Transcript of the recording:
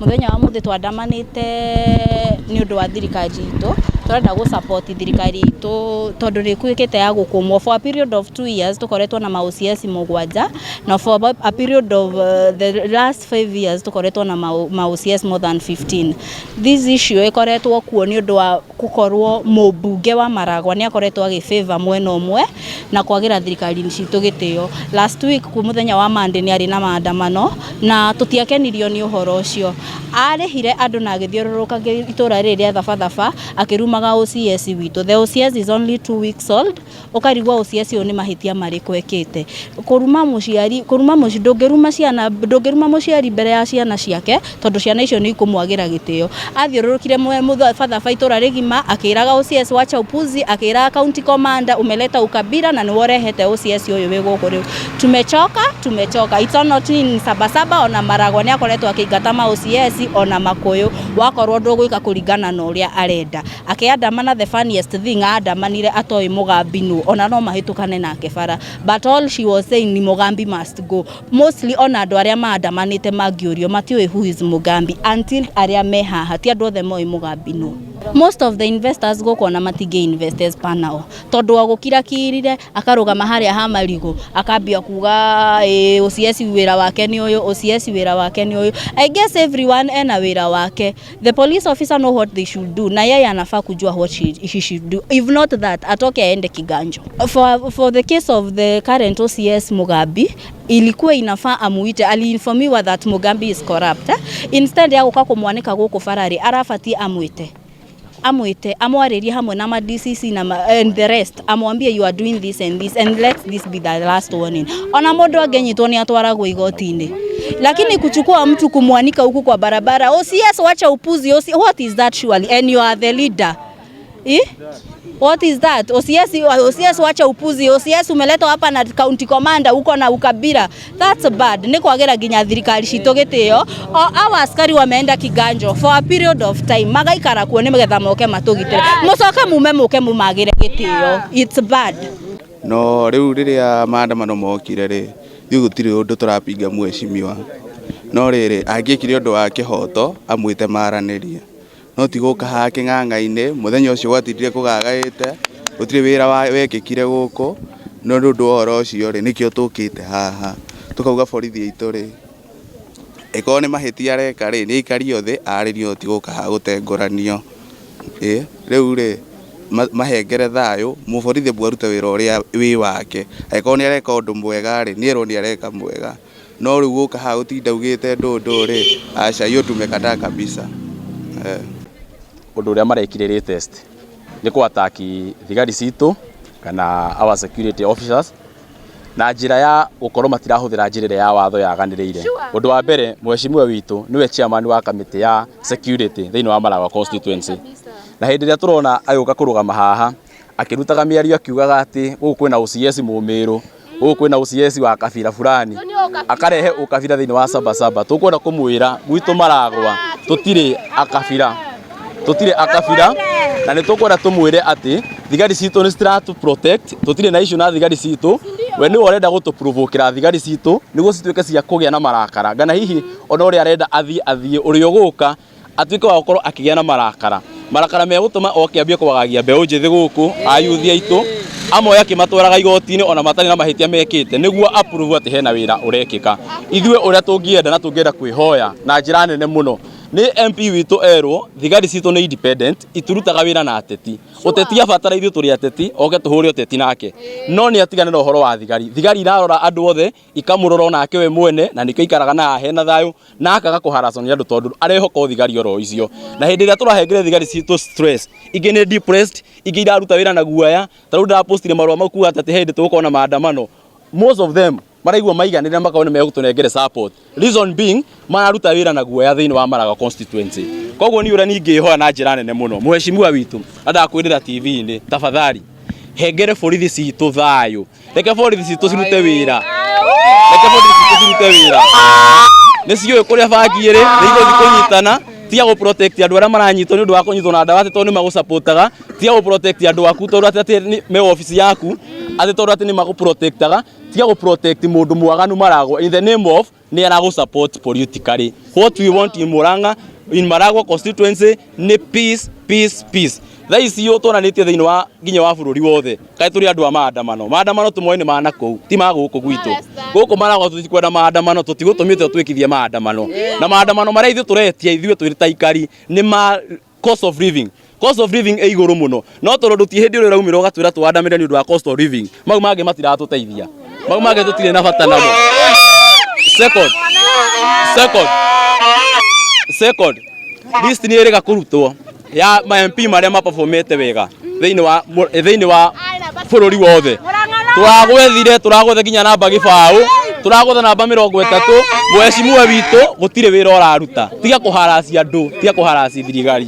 muthenya wa muthi twandamanite ni undu wa thirikari itu turenda go support thirikari itu tondu rikuikite ya gukumwo for a period of 2 years tukoretwo na ma-OCS mugwanja na for a period of the last 5 years tukoretwo na ma-OCS more than 15. This issue ikoretwo kuo ni undu wa gukorwo mubunge wa Maragwa ni akoretwo agifavor mwena umwe na kwagira thirikari citu gitio. Last week ku muthenya wa Monday ni ari na maandamano na tutiakenirio ni uhoro ucio. Arihire andu na agithiururuka itura riri ria thabatha akirumaga OCS witu. The OCS is only 2 weeks old. Ukarigwa OCS yo ni mahitia mariku ekite. Kuruma muci ndungiruma ciana ndungiruma muciari mbere ya ciana ciake tondu ciana icio ni ikumwagira gitio. Athiururukire muthatha itura rigima akiraga OCS wacha upuzi, akira county commander umeleta ukabira na ni worehete OCS uyu wi guku riu. Tumechoka. It's not in Sabasaba ona Maragwa ni akoretwo akingata ma OCS ona Makuyu wakorwo ndugwika kuringana na uria arenda. Akiandamana the funniest thing andamanire atoi Mugambi nu ona no mahitukane nake bara, but all she was saying ni Mugambi must go. Mostly ona andu aria maandamanite magiurio matiwe who is Mugambi until aria mehaha ti andu othe moi Mugambi nu. Most of the investors go kona matige investors panao tondu agukira kirire akarugama haria ha marigo akambia kuga OCS wira wake ni uyu, OCS wira wake ni uyu. I guess everyone ena wira wake. The police officer know what they should do na yeye anafaa kujua what he should do. If not that atoke aende kiganjo. For the case of the current OCS Mugambi ilikuwa inafaa amuite, aliinformiwa that Mugambi is corrupt. Instead ya guka kumwanika guku farari arafati amwite amwaririe hamwe na DCC na and the rest amwambie you are doing this and let this be the last warning. Ona mundu angenyitwo ni atwaragwo igoti-ini, lakini kuchukua mtu kumwanika huku kwa barabara OCS wacha upuzi. What is that surely? And you are the leader. What is that? OCS wacha upuzi. OCS umeletwa hapa na county commander uko na ukabira. That's bad. Ni kwagira ginya thirikari citu gitio. Our askari wameenda kiganjo for a period of time. Magaikara kuo ni megetha moke matugitire. Mucoke mume mumagire gitio. It's bad. No riu riria maandamano mokire ri gutiri undu turapinga mweshimiwa. No riri angikire undu wa kihoto amwite maranirie. No tiguka ha king'ang'a-ini muthenya ucio gwatindire kugagaite gutire wira wekikire guku no ndu horo ucio ri nikio tukite haha tukauga borithi itu ri iko ni mahitia reka ri ni ikari othe aririo tiguka ha gutenguranio riu ri mahengere thayo muborithi bwaruta wira uria wi wake iko ni areka undu mwega ri ni ero ni areka mwega no riu guka ha gutinda ugite ndu ri aca yo tumekata kabisa undu uria marekire test ni ku attack thigari citu kana our security officers na njira ya gukorwo matirahuthira njira ya watho yaganiriire. Undu wa mbere mweshimiwa witu niwe chairman wa committee ya security thiini wa Maragwa constituency, na hindi ria turona ayuka kurugama haha akirutaga miario akiugaga ati guku kwina OCS mumiru, guku kwina OCS wa kabira fulani, akarehe ukabira thiini wa Sabasaba. Tukwenda kumwira gwitu Maragwa tutire akabira na ni tukwenda tumwire ati thigari citu ni stratu protect, tutire na issue na thigari citu. We ni orenda gutu provokera thigari citu niguo cituike cia kugia na marakara, ngana hihi ona uri arenda athie uri uguka atuike wa gukorwo akigia na marakara me gutuma okiambia kubagagia mbeu njithi guku ayuthi aitu amwe akimatwaraga igoti-ini ona matari na mahitia mekite niguo approve ati hena wira urekika. Ithue uria tungienda na tungienda kwihoya na njira nene muno ni MP witu erwo thigari citu ni independent iturutaga wira na ateti. Uteti abatara ithu turi ateti oke tuhure uteti nake no ni atigane na uhoro wa thigari irarora andu othe ikamurora nake we mwene na nikio ikaraga na hena thayo na akaga kuharassoni andu tondu arehoka thigari oro icio na hindi ria turahengere thigari citu stress ingi ni depressed ingi iraruta wira na guaya taru nda postire marwa maku atati hindi tukona maandamano. Most of them maraigua maiganire makone megutunengere support, reason being mararuta wira na guoya thiini wa Maragwa constituency. Koguo ni ura ningi hoya na njira nene muno mweshimiwa witu adakwirira TV-ini tafadhali hengere borithi citu thayo, reke borithi citu cirute wira, nicio kuria bangiire nigo thikunyitana tia go protect andu aria maranyitwo ni undu wa kunyitwo na ndawa tondu magusapotaga tia go protect andu aku tondu ati me office yaku ati tondu ati ni magu protectaga tiga go protect mundu mwaganu Maragwa in the name of ni arago support politically. What we want in Murang'a, in Maragwa constituency ni peace, peace, peace. Thai cio tonanitie thiini wa nginya wa bururi wothe kai turi andu a maandamano tumoe ni maana kou ti ma guku gwitu guku Maragwa tutikwenda maandamano tutigutumite twikithie maandamano na maandamano maria ithu turetia ithuĩ twĩ ta ikari ni ma cost of living e iguru muno no tondu nduti hindi uri raumira ugatwira twandamire ni undu wa cost of living mau mangi matiratuteithia mau mangi tutire na bata namo. Second list ni iriga kurutwo ya ma MP maria maperformete wega thiini wa bururi wothe turagwethire nginya namba gibau turagwetha namba 30 mheshimiwa witu gutire wira uraruta tiga kuharacia andu tiga kuharacia thirikari